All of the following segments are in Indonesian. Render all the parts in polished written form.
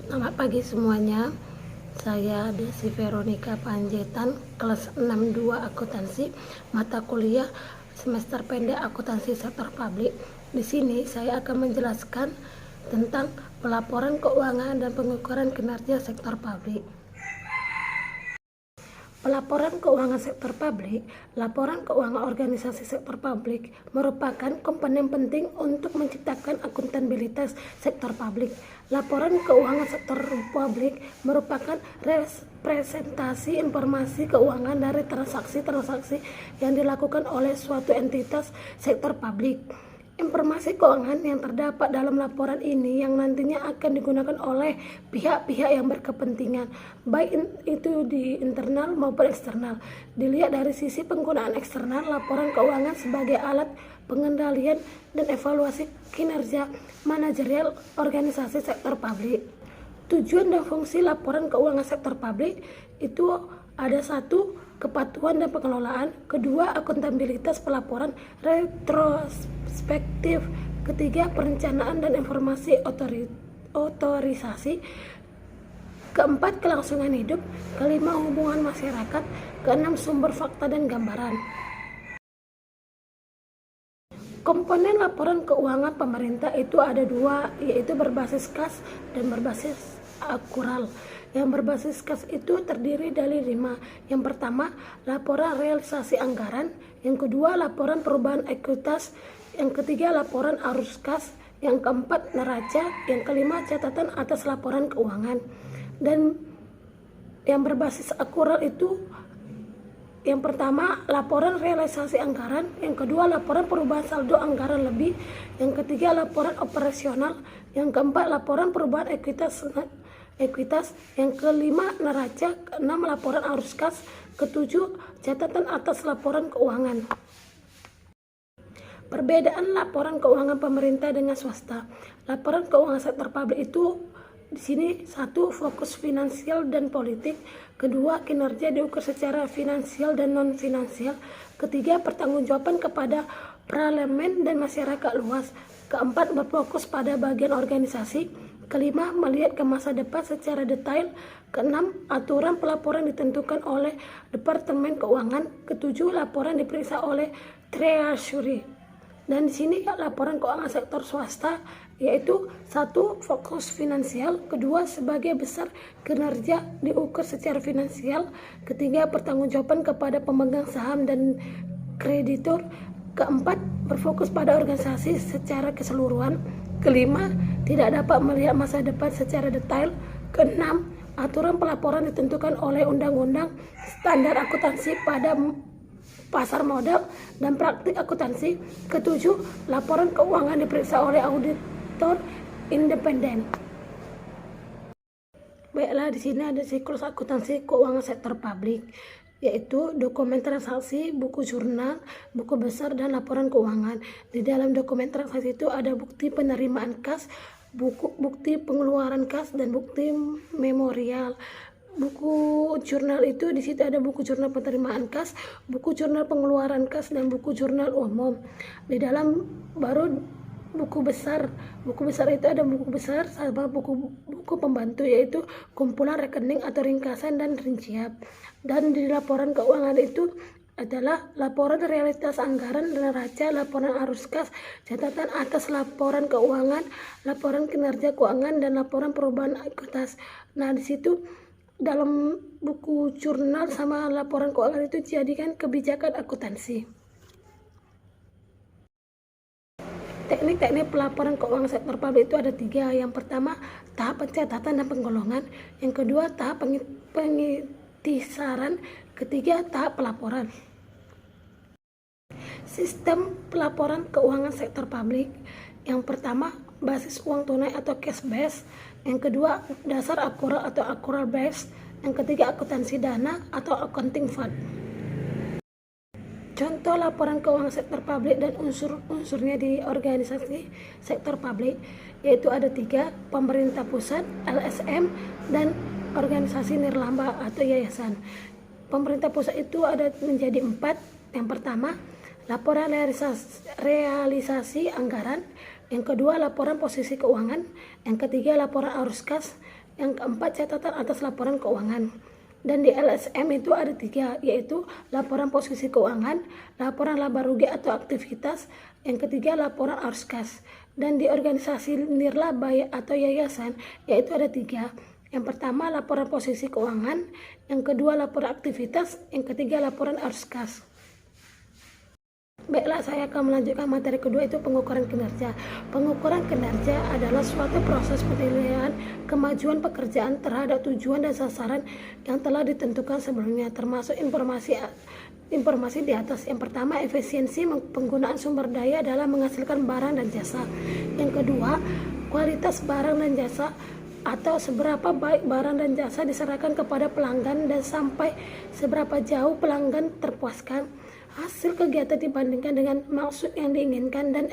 Selamat pagi semuanya. Saya Desi Veronica Panjaitan, kelas 62 akuntansi, mata kuliah semester pendek akuntansi sektor publik. Di sini saya akan menjelaskan tentang pelaporan keuangan dan pengukuran kinerja sektor publik. Pelaporan keuangan sektor publik, laporan keuangan organisasi sektor publik merupakan komponen penting untuk menciptakan akuntabilitas sektor publik. Laporan keuangan sektor publik merupakan representasi informasi keuangan dari transaksi-transaksi yang dilakukan oleh suatu entitas sektor publik. Informasi keuangan yang terdapat dalam laporan ini yang nantinya akan digunakan oleh pihak-pihak yang berkepentingan, baik itu di internal maupun eksternal. Dilihat dari sisi penggunaan eksternal, laporan keuangan sebagai alat pengendalian dan evaluasi kinerja manajerial organisasi sektor publik. Tujuan dan fungsi laporan keuangan sektor publik itu ada: satu, kepatuhan dan pengelolaan; kedua, akuntabilitas pelaporan retrospektif; ketiga, perencanaan dan informasi otorisasi; keempat, kelangsungan hidup; kelima, hubungan masyarakat; keenam, sumber fakta dan gambaran. Komponen laporan keuangan pemerintah itu ada dua, yaitu berbasis kas dan berbasis akural. Yang berbasis kas itu terdiri dari 5. Yang pertama, laporan realisasi anggaran; yang kedua, laporan perubahan ekuitas; yang ketiga, laporan arus kas; yang keempat, neraca; yang kelima, catatan atas laporan keuangan. Dan yang berbasis akural itu yang pertama, laporan realisasi anggaran; yang kedua, laporan perubahan saldo anggaran lebih; yang ketiga, laporan operasional; yang keempat, laporan perubahan ekuitas; yang kelima, neraca; keenam, laporan arus kas; ketujuh, catatan atas laporan keuangan. Perbedaan laporan keuangan pemerintah dengan swasta. Laporan keuangan sektor publik itu di sini: satu, fokus finansial dan politik; kedua, kinerja diukur secara finansial dan non finansial; ketiga, pertanggungjawaban kepada parlemen dan masyarakat luas; keempat, berfokus pada bagian organisasi; kelima, melihat ke masa depan secara detail; keenam, aturan pelaporan ditentukan oleh Departemen Keuangan; ketujuh, laporan diperiksa oleh Treasury. Dan di sini laporan keuangan sektor swasta yaitu: satu, fokus finansial; kedua, sebagai besar kinerja diukur secara finansial; ketiga, pertanggungjawaban kepada pemegang saham dan kreditur; keempat, berfokus pada organisasi secara keseluruhan; kelima, tidak dapat melihat masa depan secara detail; keenam, aturan pelaporan ditentukan oleh undang-undang, standar akuntansi pada pasar modal dan praktik akuntansi; ketujuh, laporan keuangan diperiksa oleh auditor independen. Baiklah, di sini ada siklus akuntansi keuangan sektor publik, yaitu dokumen transaksi, buku jurnal, buku besar, dan laporan keuangan. Di dalam dokumen transaksi itu ada bukti penerimaan kas, bukti pengeluaran kas, dan bukti memorial. Buku jurnal itu di situ ada buku jurnal penerimaan kas, buku jurnal pengeluaran kas, dan buku jurnal umum. Di dalam baru buku besar itu ada buku besar sama buku pembantu, yaitu kumpulan rekening atau ringkasan dan rincian. Dan di laporan keuangan itu adalah laporan realitas anggaran, neraca, laporan arus kas, catatan atas laporan keuangan, laporan kinerja keuangan, dan laporan perubahan ekuitas. Nah, di situ dalam buku jurnal sama laporan keuangan itu dijadikan kebijakan akuntansi. Teknik-teknik pelaporan keuangan sektor publik itu ada 3. Yang pertama, tahap pencatatan dan penggolongan; yang kedua, tahap pengiktisaran; ketiga, tahap pelaporan. Sistem pelaporan keuangan sektor publik: yang pertama, basis uang tunai atau cash base; yang kedua, dasar akural atau akural base; yang ketiga, akuntansi dana atau accounting fund. Contoh laporan keuangan sektor publik dan unsur-unsurnya di organisasi sektor publik yaitu ada 3: pemerintah pusat, LSM, dan organisasi nirlaba atau yayasan. Pemerintah pusat itu ada menjadi 4. Yang pertama, laporan realisasi anggaran; yang kedua, laporan posisi keuangan; yang ketiga, laporan arus kas; Yang keempat, catatan atas laporan keuangan. Dan di LSM itu ada 3, yaitu laporan posisi keuangan, laporan laba rugi atau aktivitas, yang ketiga laporan arus kas. Dan di organisasi nirlaba atau yayasan yaitu ada 3. Yang pertama laporan posisi keuangan, yang kedua laporan aktivitas, yang ketiga laporan arus kas. Baiklah, saya akan melanjutkan materi kedua, itu pengukuran kinerja. Pengukuran kinerja adalah suatu proses penilaian kemajuan pekerjaan terhadap tujuan dan sasaran yang telah ditentukan sebelumnya, termasuk informasi di atas. Yang pertama, efisiensi penggunaan sumber daya dalam menghasilkan barang dan jasa. Yang kedua, kualitas barang dan jasa atau seberapa baik barang dan jasa diserahkan kepada pelanggan dan sampai seberapa jauh pelanggan terpuaskan. Hasil kegiatan dibandingkan dengan maksud yang diinginkan dan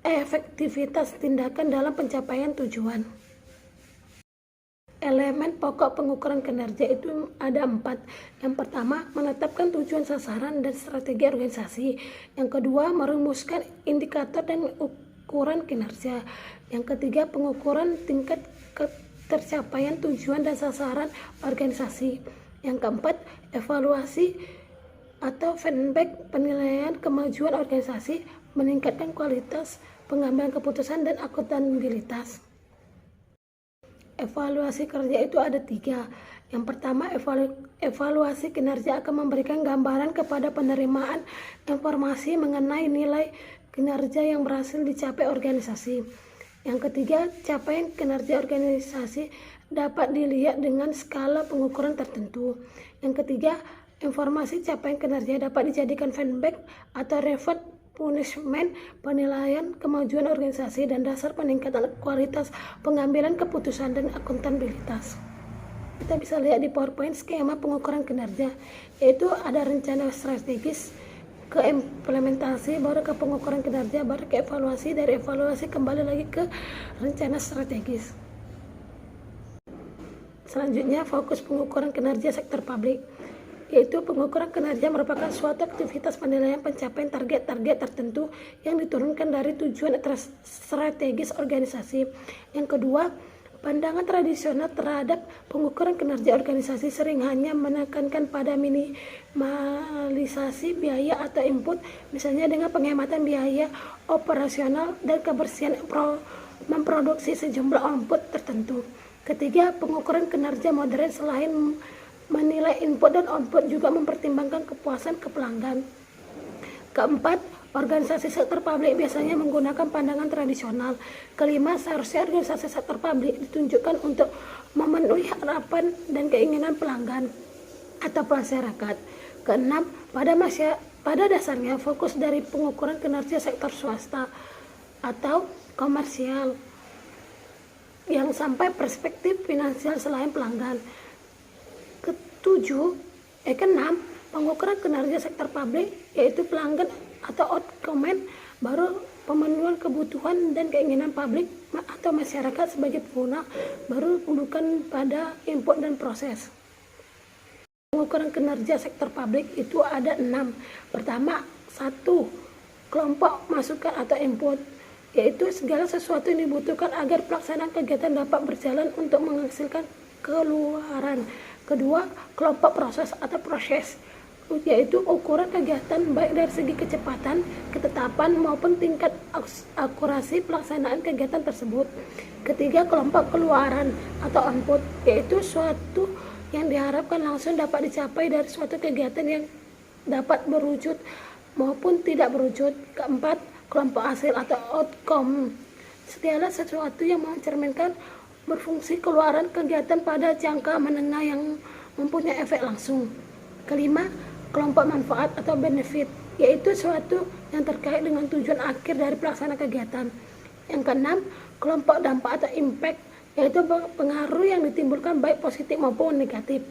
efektivitas tindakan dalam pencapaian tujuan. Elemen pokok pengukuran kinerja itu ada 4. Yang pertama, menetapkan tujuan sasaran dan strategi organisasi. Yang kedua, merumuskan indikator dan ukuran kinerja. Yang ketiga, pengukuran tingkat tercapaian tujuan dan sasaran organisasi. Yang keempat, evaluasi atau feedback penilaian kemajuan organisasi, meningkatkan kualitas pengambilan keputusan dan akuntabilitas. Evaluasi kerja itu ada 3. Yang pertama, evaluasi kinerja akan memberikan gambaran kepada penerimaan informasi mengenai nilai kinerja yang berhasil dicapai organisasi. Yang ketiga, capaian kinerja organisasi dapat dilihat dengan skala pengukuran tertentu. Yang ketiga, informasi capaian kinerja dapat dijadikan feedback atau reward punishment penilaian kemajuan organisasi dan dasar peningkatan kualitas pengambilan keputusan dan akuntabilitas. Kita bisa lihat di PowerPoint skema pengukuran kinerja, yaitu ada rencana strategis, ke implementasi, baru ke pengukuran kinerja, baru ke evaluasi, dari evaluasi kembali lagi ke rencana strategis. Selanjutnya, fokus pengukuran kinerja sektor publik, yaitu pengukuran kinerja merupakan suatu aktivitas penilaian pencapaian target-target tertentu yang diturunkan dari tujuan strategis organisasi. Yang kedua, pandangan tradisional terhadap pengukuran kinerja organisasi sering hanya menekankan pada minimalisasi biaya atau input, misalnya dengan penghematan biaya operasional dan kebersihan memproduksi sejumlah output tertentu. Ketiga, pengukuran kinerja modern selain menilai input dan output juga mempertimbangkan kepuasan ke pelanggan. Keempat, organisasi sektor publik biasanya menggunakan pandangan tradisional. Kelima, seharusnya organisasi sektor publik ditunjukkan untuk memenuhi harapan dan keinginan pelanggan atau masyarakat. Keenam, pada dasarnya fokus dari pengukuran kinerja sektor swasta atau komersial yang sampai perspektif finansial selain pelanggan. Keenam, pengukuran kinerja sektor publik yaitu pelanggan atau outcome, baru pemenuhan kebutuhan dan keinginan publik atau masyarakat sebagai pengguna, baru bukan pada input dan proses. Pengukuran kinerja sektor publik itu ada 6. Pertama, 1. Kelompok masukan atau input, yaitu segala sesuatu yang dibutuhkan agar pelaksanaan kegiatan dapat berjalan untuk menghasilkan keluaran. Kedua, kelompok proses atau proses, yaitu ukuran kegiatan baik dari segi kecepatan, ketetapan maupun tingkat akurasi pelaksanaan kegiatan tersebut. Ketiga, kelompok keluaran atau output, yaitu suatu yang diharapkan langsung dapat dicapai dari suatu kegiatan yang dapat berwujud maupun tidak berwujud. Keempat, kelompok hasil atau outcome, segala sesuatu yang mencerminkan berfungsi keluaran kegiatan pada jangka menengah yang mempunyai efek langsung. Kelima, kelompok manfaat atau benefit, yaitu suatu yang terkait dengan tujuan akhir dari pelaksanaan kegiatan. Yang keenam, kelompok dampak atau impact, yaitu pengaruh yang ditimbulkan baik positif maupun negatif.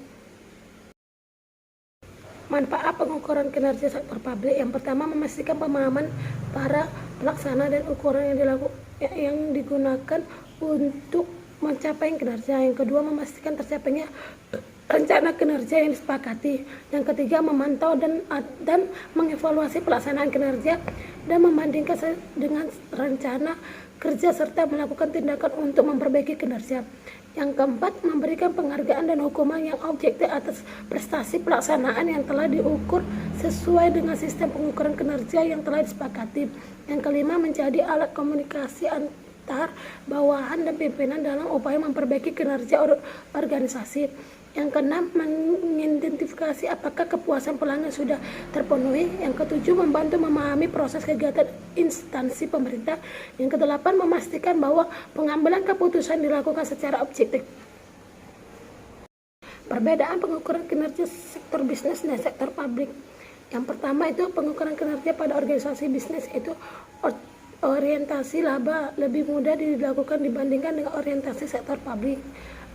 Manfaat pengukuran kinerja sektor publik, yang pertama memastikan pemahaman para pelaksana dan ukuran yang digunakan untuk mencapai kinerja. Yang kedua, memastikan tercapainya rencana kinerja yang disepakati. Yang ketiga, memantau dan mengevaluasi pelaksanaan kinerja dan membandingkan dengan rencana kerja serta melakukan tindakan untuk memperbaiki kinerja. Yang keempat, memberikan penghargaan dan hukuman yang objektif atas prestasi pelaksanaan yang telah diukur sesuai dengan sistem pengukuran kinerja yang telah disepakati. Yang kelima, menjadi alat komunikasi antar bawahan dan pimpinan dalam upaya memperbaiki kinerja organisasi. Yang keenam, mengidentifikasi apakah kepuasan pelanggan sudah terpenuhi. Yang ketujuh, membantu memahami proses kegiatan instansi pemerintah. Yang kedelapan, memastikan bahwa pengambilan keputusan dilakukan secara objektif. Perbedaan pengukuran kinerja sektor bisnis dan sektor publik. Yang pertama itu pengukuran kinerja pada organisasi bisnis itu orientasi laba lebih mudah dilakukan dibandingkan dengan orientasi sektor publik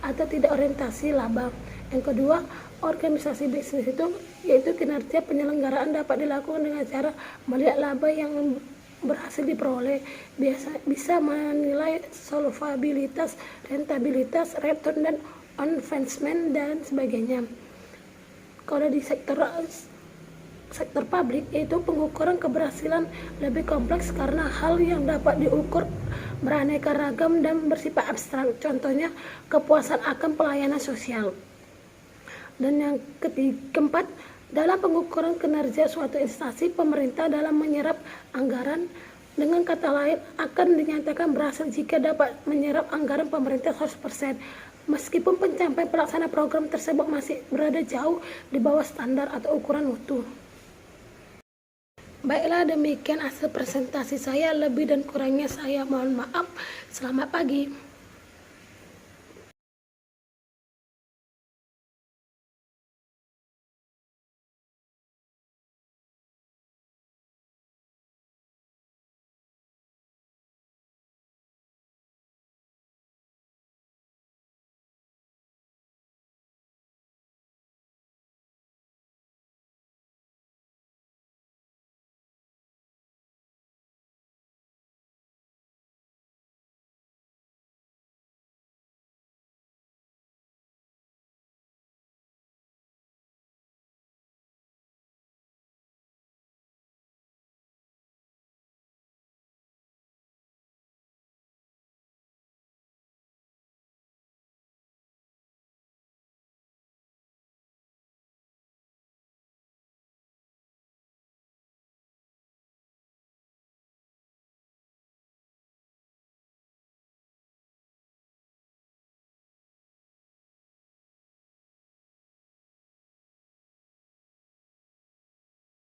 atau tidak orientasi laba. Yang kedua, organisasi bisnis itu yaitu kinerja penyelenggaraan dapat dilakukan dengan cara melihat laba yang berhasil diperoleh, bisa menilai solvabilitas, rentabilitas, return dan investment dan sebagainya. Kalau di sektor publik itu pengukuran keberhasilan lebih kompleks karena hal yang dapat diukur beraneka ragam dan bersifat abstrak. Contohnya kepuasan akan pelayanan sosial. Dan yang keempat, dalam pengukuran kinerja suatu instansi pemerintah dalam menyerap anggaran, dengan kata lain akan dinyatakan berhasil jika dapat menyerap anggaran pemerintah 100%. Meskipun pencapaian pelaksana program tersebut masih berada jauh di bawah standar atau ukuran mutu. Baiklah, demikian hasil presentasi saya. Lebih dan kurangnya saya mohon maaf. Selamat pagi.